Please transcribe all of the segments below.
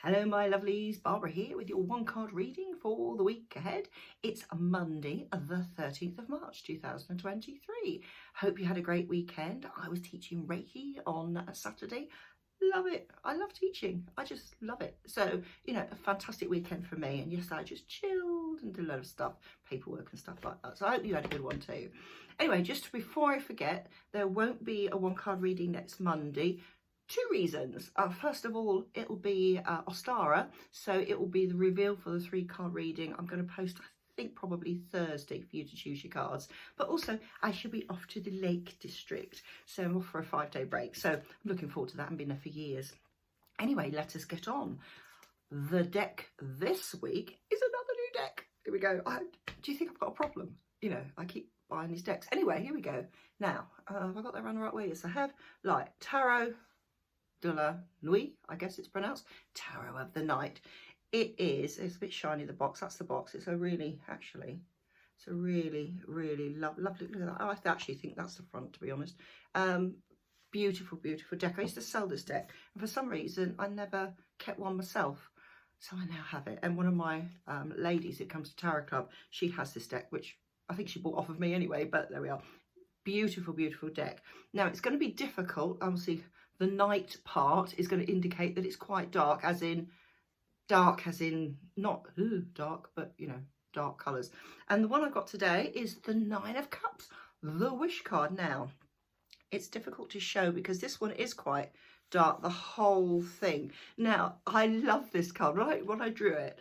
Hello my lovelies, Barbara here with your one card reading for the week ahead. It's Monday the 13th of March 2023. Hope you had a great weekend. I was teaching Reiki on a Saturday. Love it. I love teaching. I just love it. So, a fantastic weekend for me. And yes, I just chilled and did a lot of stuff, paperwork and stuff like that. So I hope you had a good one too. Anyway, just before I forget, there won't be a one card reading next Monday. Two reasons. First of all, it'll be Ostara, so it will be the reveal for the 3 card reading. I'm going to post, I think, probably Thursday for you to choose your cards. But also, I shall be off to the Lake District, so I'm off for a 5-day break. So I'm looking forward to that. I've been there for years. Anyway, let us get on. The deck this week is another new deck. Here we go. Do you think I've got a problem? I keep buying these decks. Anyway, here we go. Now, have I got that around the right way? Yes, I have. Like Tarot de la Nuit, I guess it's pronounced, Tarot of the Night. It's a bit shiny, the box. That's the box. It's a really lovely, look at that. I actually think that's the front, to be honest. Beautiful deck. I used to sell this deck, and for some reason I never kept one myself, so I now have it. And one of my ladies that comes to Tarot Club, she has this deck, which I think she bought off of me anyway, but there we are. Beautiful deck. Now it's going to be difficult, obviously. The night part is going to indicate that it's quite dark, as in not dark, but dark colours. And the one I've got today is the 9 of Cups, the wish card. Now, it's difficult to show because this one is quite dark, the whole thing. Now, I love this card, right? When I drew it,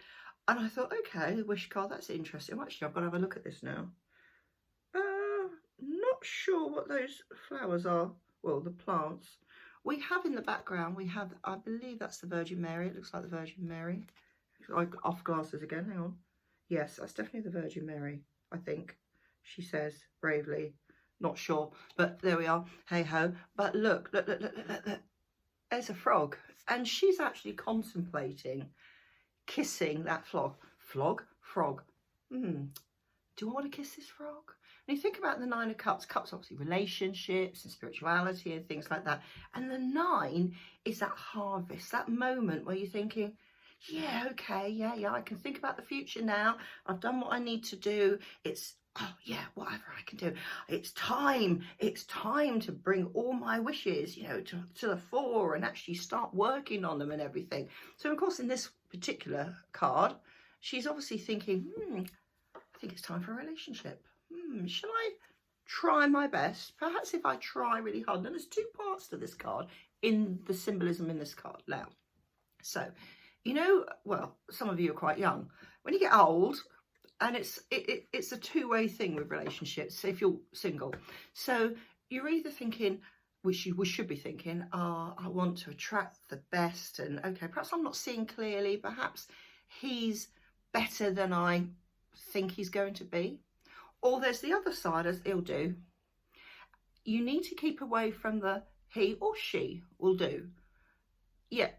and I thought, okay, the wish card, that's interesting. Actually, I've got to have a look at this now. Not sure what those flowers are. Well, the plants. We have in the background, I believe that's the Virgin Mary. It looks like the Virgin Mary. Off glasses again, hang on. Yes, that's definitely the Virgin Mary, I think. She says bravely. Not sure, but there we are. Hey ho. But look. There's a frog. And she's actually contemplating kissing that frog. Frog. Do I want to kiss this frog? And you think about the 9 of Cups. Cups, obviously, relationships and spirituality and things like that. And the 9 is that harvest, that moment where you're thinking, yeah, okay, yeah, I can think about the future now. I've done what I need to do. It's, oh, yeah, whatever I can do. It's time to bring all my wishes, to the fore and actually start working on them and everything. So, of course, in this particular card, she's obviously thinking, I think it's time for a relationship. Shall I try my best? Perhaps if I try really hard. And there's 2 parts to this card in the symbolism in this card. Now, so, well, some of you are quite young. When you get old, and it's a 2-way thing with relationships, if you're single. So you're either thinking, which you should be thinking, I want to attract the best. And okay, perhaps I'm not seeing clearly. Perhaps he's better than I think he's going to be. Or there's the other side, as he'll do. You need to keep away from the he or she will do. Yeah.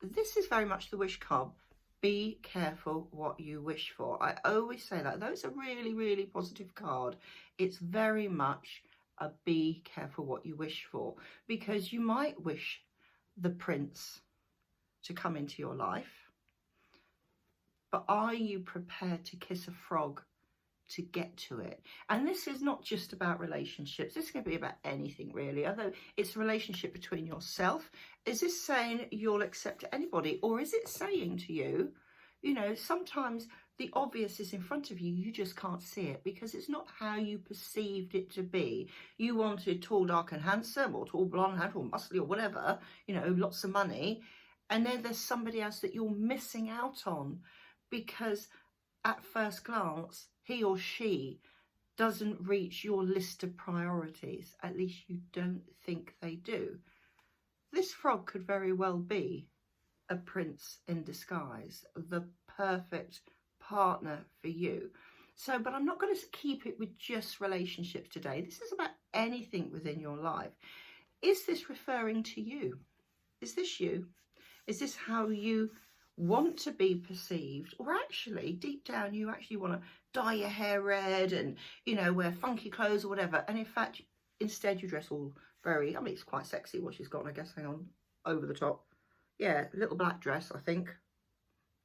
This is very much the wish card. Be careful what you wish for. I always say that. Though it's a really positive card, it's very much a be careful what you wish for. Because you might wish the prince to come into your life. But are you prepared to kiss a frog to get to it? And this is not just about relationships. This can be about anything really, although it's a relationship between yourself. Is this saying you'll accept anybody, or is it saying to you, sometimes the obvious is in front of you, you just can't see it because it's not how you perceived it to be. You wanted tall, dark and handsome, or tall, blonde, or muscly, or whatever, lots of money, and then there's somebody else that you're missing out on because at first glance he or she doesn't reach your list of priorities. At least you don't think they do. This frog could very well be a prince in disguise, the perfect partner for you. So, but I'm not going to keep it with just relationships today. This is about anything within your life. Is this referring to you? Is this you? Is this how you want to be perceived? Or actually, deep down, you actually want to dye your hair red and, wear funky clothes or whatever. And in fact, instead you dress all very, it's quite sexy what she's got, I guess. Hang on, over the top. Yeah, little black dress, I think.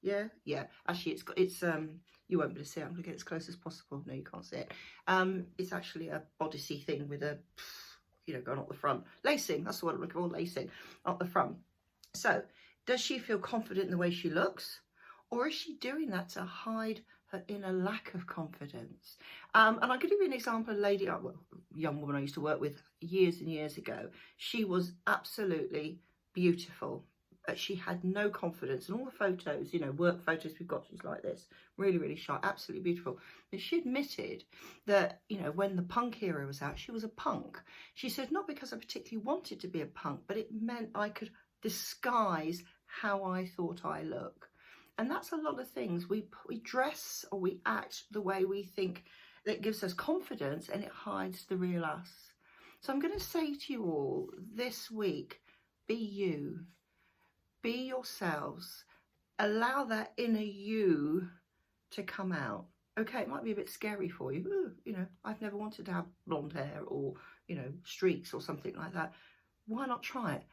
Yeah, yeah. Actually, it's you won't be able to see it. I'm gonna get as close as possible. No, you can't see it. It's actually a bodicey thing with a, you know, going up the front. Lacing, that's the word I'm looking for, lacing up the front. So, does she feel confident in the way she looks? Or is she doing that to hide her inner lack of confidence? And I'll give you an example. A lady, well, a young woman I used to work with years and years ago. She was absolutely beautiful. But she had no confidence. And all the photos, you know, work photos we've got, she's like this. Really, really shy. Absolutely beautiful. But she admitted that, you know, when the punk era was out, she was a punk. She said, not because I particularly wanted to be a punk, but it meant I could disguise how I thought I look. And that's a lot of things. We dress or we act the way we think that gives us confidence, and it hides the real us. So I'm going to say to you all this week, be you, be yourselves, allow that inner you to come out. Okay, it might be a bit scary for you. Ooh, you know, I've never wanted to have blonde hair or, you know, streaks or something like that. Why not try it?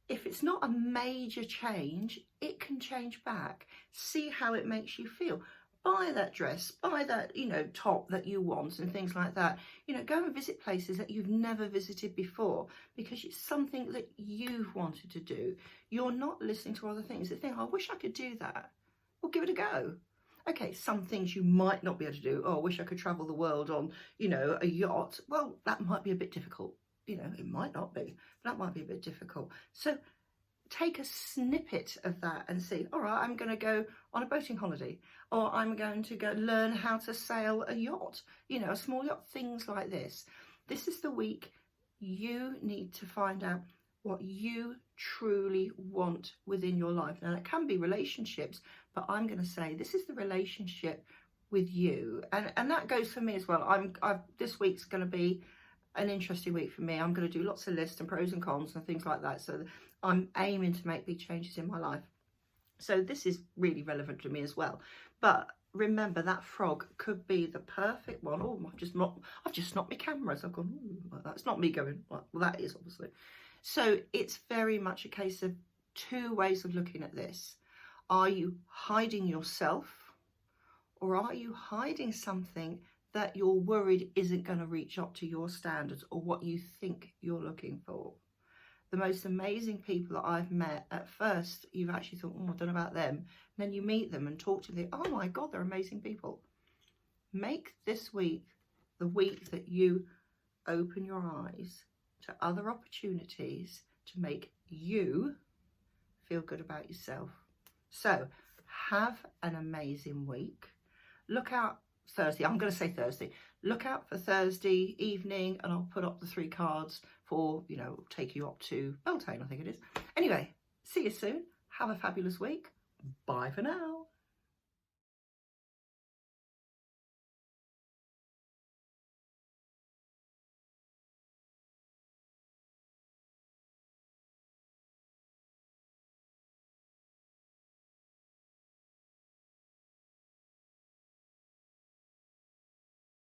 If it's not a major change, it can change back. See how it makes you feel. Buy that dress, buy that, you know, top that you want and things like that. You know, go and visit places that you've never visited before because it's something that you've wanted to do. You're not listening to other things that think, oh, I wish I could do that. Well, give it a go. Okay, some things you might not be able to do. Oh, I wish I could travel the world on, you know, a yacht. Well, that might be a bit difficult. You know, it might not be, but that might be a bit difficult. So take a snippet of that and see, all right, I'm going to go on a boating holiday, or I'm going to go learn how to sail a yacht, you know, a small yacht, things like this. This is the week you need to find out what you truly want within your life. Now, it can be relationships, but I'm going to say this is the relationship with you. And that goes for me as well. This week's going to be an interesting week for me. I'm going to do lots of lists and pros and cons and things like that. So I'm aiming to make big changes in my life. So this is really relevant to me as well. But remember, that frog could be the perfect one. Oh, I've just knocked my cameras. I've gone, well, that's not me going, well, that is obviously. So it's very much a case of two ways of looking at this. Are you hiding yourself, or are you hiding something that you're worried isn't going to reach up to your standards or what you think you're looking for? The most amazing people that I've met, at first you've actually thought, oh, I don't know about them. And then you meet them and talk to them. Oh my God, they're amazing people. Make this week the week that you open your eyes to other opportunities to make you feel good about yourself. So have an amazing week. Look out Thursday. I'm going to say Thursday. Look out for Thursday evening, and I'll put up the 3 cards for, you know, take you up to Beltane, I think it is. Anyway, see you soon. Have a fabulous week. Bye for now.